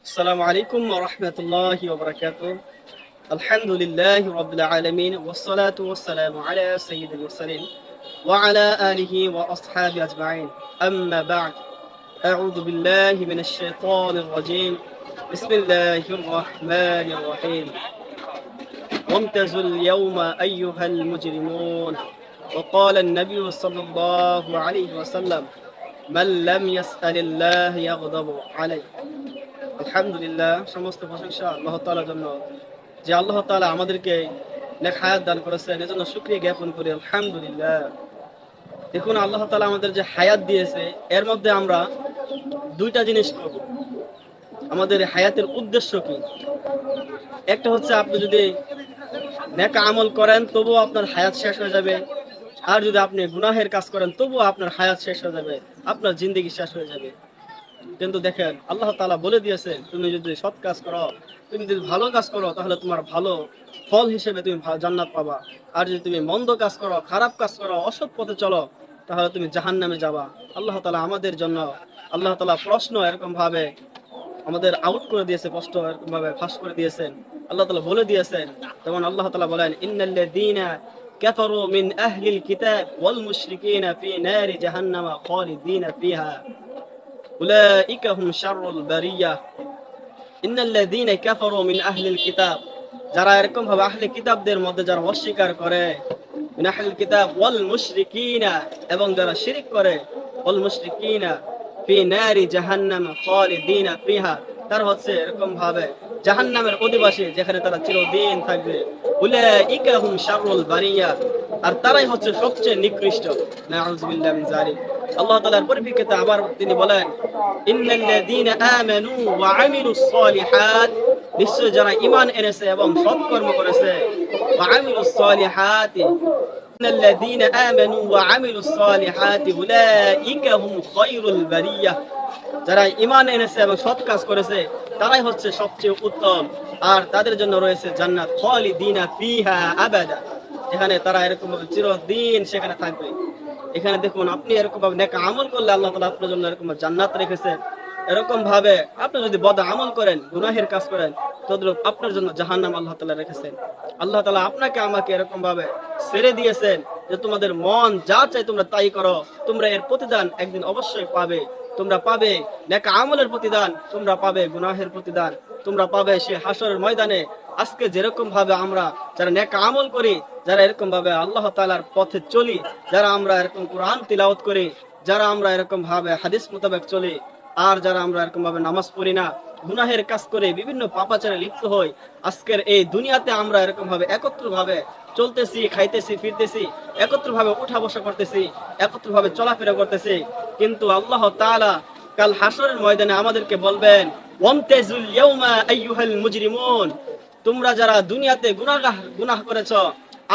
السلام عليكم ورحمة الله وبركاته. الحمد لله رب العالمين والصلاة والسلام على سيد المرسلين وعلى آله وأصحابه أجمعين. أما بعد، أعوذ بالله من الشيطان الرجيم. بسم الله الرحمن الرحيم. وامتازوا اليوم أيها المجرمون. وقال النبي صلى الله عليه وسلم: من لم يسأل الله يغضب عليه. আলহামদুলিল্লাহ, সমস্ত প্রশংসা আল্লাহ তাআলার জন্য, যে আল্লাহ তাআলা আমাদেরকে নেক হায়াত দান করেছেন। এজন্য শুকরিয়া জ্ঞাপন করি আলহামদুলিল্লাহ। দেখুন, আল্লাহ তাআলা আমাদের যে হায়াত দিয়েছে, এর মধ্যে আমরা দুইটা জিনিস করব। আমাদের হায়াতের উদ্দেশ্য কি? একটা হচ্ছে, আপনি যদি নেক আমল করেন তবুও আপনার হায়াত শেষ হয়ে যাবে, আর যদি আপনি গুনাহের কাজ করেন তবুও আপনার হায়াত শেষ হয়ে যাবে, আপনার জিন্দেগি শেষ হয়ে যাবে। কিন্তু দেখেন, আল্লাহ তাআলা বলে দিয়েছে, তুমি যদি সৎ কাজ করো, তুমি যদি ভালো কাজ করো, তাহলে তোমার ভালো ফল হিসেবে তুমি জান্নাত পাবা। আর যদি তুমি মন্দ কাজ করো, খারাপ কাজ করো, অসৎ পথে চলো, তাহলে তুমি জাহান্নামে যাবা। আল্লাহ তাআলা আমাদের জন্য, আল্লাহ তাআলা প্রশ্ন এরকম ভাবে আমাদের আউট করে দিয়েছে, কষ্ট এরকম ভাবে ফাঁস করে দিয়েছেন। আল্লাহ তাআলা বলে দিয়েছেন, যেমন আল্লাহ তাআলা বলেন, ইন্নাল্লাযীনা কাফারু মিন আহলিল কিতাব ওয়াল মুশরিকিনা ফি নারি জাহান্নামা খালিদিনা ফিহা উলাইকা হুম শাররুল বারিয়াহ। ইন্নাল্লাযীনা কাফারু মিন আহলিল কিতাব, যারা এরকম ভাবে আহলে কিতাবদের মধ্যে যারা অস্বীকার করে, মিন আহলিল কিতাব ওয়াল মুশরিকিনা, এবং যারা শিরক করে, ওয়াল মুশরিকিনা ফি নারি জাহান্নাম খালিদিনা ফিহা, তারা হচ্ছে এরকম ভাবে জাহান্নামের অধিবাসী, যেখানে তারা চিরদিন থাকবে। উলাইকা হুম শাররুল বারিয়াহ, আর তারাই হচ্ছে সবচেয়ে নিকৃষ্ট। নাউযুবিল্লাহি মিন যালিক। আল্লাহ তাআলার পরিপ্রেক্ষিতে আবার তিনি বলেন, ইন্নাল্লাযীনা আমানু ওয়া আমিলুস সালিহাত, নিশ্চয় যারা ঈমান এনেছে এবং সৎকর্ম করেছে, ওয়া আমিলুস সালিহাতি, ইন্নাল্লাযীনা আমানু ওয়া আমিলুস সালিহাতি উলাইকা হুম খায়রুল বারিয়াহ, যারা ঈমান এনেছে এবং সৎ কাজ করেছে, তারাই হচ্ছে সবচেয়ে উত্তম, আর তাদের জন্য রয়েছে জান্নাত, খালিদিনা ফিহা আবাদা, এখানে তারা এরকম ভাবে চিরদিন সেখানে থাকবে। এখানে দেখুন, আপনি এরকম ভাবে নেক আমল করলে আল্লাহ তাআলা আপনার জন্য এরকম জান্নাত রেখেছে। এরকম ভাবে আপনি যদি বদ আমল করেন, গুনাহের কাজ করেন, তদ্রূপ আপনার জন্য জাহান্নাম আল্লাহ তাআলা রেখেছেন। আল্লাহ তাআলা আপনাকে আমাকে এরকম ভাবে ছেড়ে দিয়েছেন যে তোমাদের মন যা চাই তোমরা তাই করো, তোমরা এর প্রতিদান একদিন অবশ্যই পাবে। তোমরা পাবে নেক আমলের প্রতিদান, তোমরা পাবে গুনাহের প্রতিদান, তোমরা পাবে সে হাসরের ময়দানে। আজকে যেরকম ভাবে আমরা যারা নেক আমল করি, যারা এরকম ভাবে আল্লাহ তাআলার পথে চলি, যারা আমরা এরকম কোরআন তিলাওয়াত করি, যারা আমরা এরকম ভাবে হাদিস মোতাবেক চলি, আর যারা আমরা এরকম ভাবে নামাজ পড়ি না, গুনাহের কাজ করে বিভিন্ন পাপাচারে লিপ্ত হই, আজকের এই দুনিয়াতে আমরা এরকম ভাবে একত্র ভাবে চলতেছি, খাইতেছি, ফিরতেছি, একত্র ভাবে উঠা বসা করতেছি, একত্র ভাবে চলাফেরা করতেছি, কিন্তু আল্লাহ তাআলা কাল হাসরের ময়দানে আমাদেরকে বলবেন, ওয়ামতাজুল ইয়াউমা আইয়ুহাল মুজরিমুন, তোমরা যারা দুনিয়াতে গুনাহ করেছো,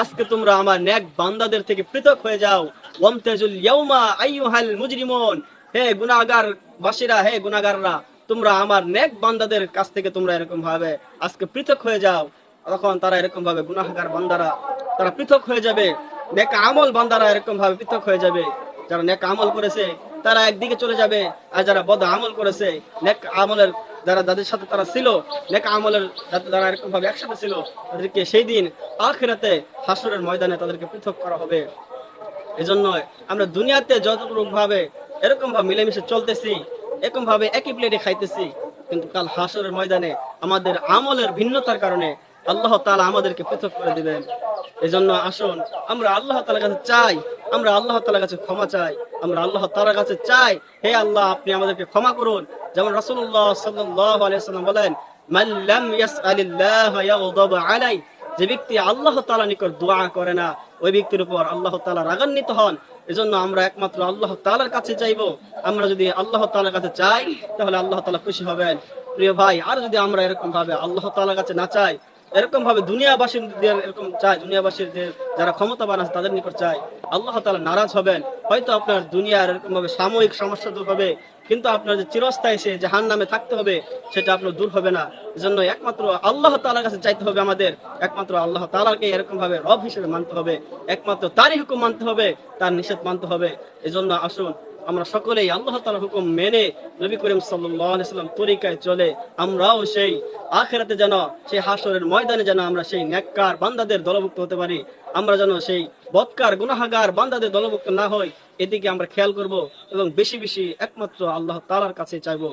আজকে তোমরা আমার নেক বান্দাদের থেকে পৃথক হয়ে যাও। ওয়ামতাজুল ইয়াউমা আইয়ুহাল মুজরিমুন, হে গুনাহগার বাসীরা, হে গুনাহগাররা, তোমরা আমার নেক বান্দাদের কাছ থেকে তোমরা এরকম ভাবে আজকে পৃথক হয়ে যাও। তখন তারা এরকম ভাবে গুনাহগার বান্দারা তারা পৃথক হয়ে যাবে, নেক আমল বান্দারা এরকম ভাবে পৃথক হয়ে যাবে। যারা নেক আমল করেছে তারা একদিকে চলে যাবে, আর যারা বদ আমল করেছে, নেক আমলের যাদের সাথে তারা ছিল, নেক আমলের যারা এরকম ভাবে একসাথে ছিল, তাদেরকে সেই দিন আখিরাতে হাসরের ময়দানে তাদেরকে পৃথক করা হবে। এজন্য আমরা দুনিয়াতে যতটুকু ভাবে এরকম ভাবে মিলেমিশে চলতেছি, এরকম ভাবে একই প্লেটে খাইতেছি, কিন্তু কাল হাসরের ময়দানে আমাদের আমলের ভিন্নতার কারণে আল্লাহ তাআলা আমাদেরকে পৃথক করে দিবেন। এজন্য আসুন আমরা আল্লাহ তাআলার কাছে চাই, আমরা আল্লাহ তাআলার কাছে ক্ষমা চাই, আমরা আল্লাহ তাআলার কাছে চাই, হে আল্লাহ আপনি আমাদেরকে ক্ষমা করুন। যেমন রাসূলুল্লাহ সাল্লাল্লাহু আলাইহি ওয়াসাল্লাম বলেন, মান লাম ইয়াসআলিল্লাহ ইয়াগদাব আলাই, যে ব্যক্তি আল্লাহ তাআলার নিকট দোয়া করে না, ওই ব্যক্তির উপর আল্লাহ তাআলা রাগান্বিত হন। এজন্য আমরা একমাত্র আল্লাহ তাআলার কাছে চাইবো। আমরা যদি আল্লাহ তাআলার কাছে চাই, তাহলে আল্লাহ তাআলা খুশি হবেন। প্রিয় ভাই, আর যদি আমরা এরকম ভাবে আল্লাহ তাআলার কাছে না চাই, এরকম ভাবে দুনিয়াবাসীদের এরকম চাই, দুনিয়াবাসীর যারা ক্ষমতাবান আছে তাদের নিকট চাই, আল্লাহ তাআলা নারাজ হবেন। হয়তো আপনার দুনিয়ার এরকম ভাবে সাময়িক সমস্যা দূর হবে, কিন্তু আপনার যে চিরস্থায়ী সে জাহান্নামে থাকতে হবে, সেটা আপনার দূর হবে না। এজন্য একমাত্র আল্লাহ তাআলার কাছে চাইতে হবে আমাদের, একমাত্র আল্লাহ তাআলাকে এরকম ভাবে রব হিসেবে মানতে হবে, একমাত্র তারই হুকুম মানতে হবে, তার নিষেধ মানতে হবে। এজন্য আসুন আমরা সকলেই আল্লাহ তাআলার হুকুম মেনে নবী করিম সাল্লাল্লাহু আলাইহি ওয়াসাল্লাম তরিকায় চলে আমরাও সেই আখিরাতে যেন সেই হাসরের ময়দানে যেন আমরা সেই নেককার বান্দাদের দলভুক্ত হতে পারি। আমরা যেন সেই বদকার গুনাহগার বান্দাদের দলভুক্ত না হই, এদিকে আমরা খেয়াল করব এবং বেশি বেশি একমাত্র আল্লাহ তাআলার কাছে চাইবো।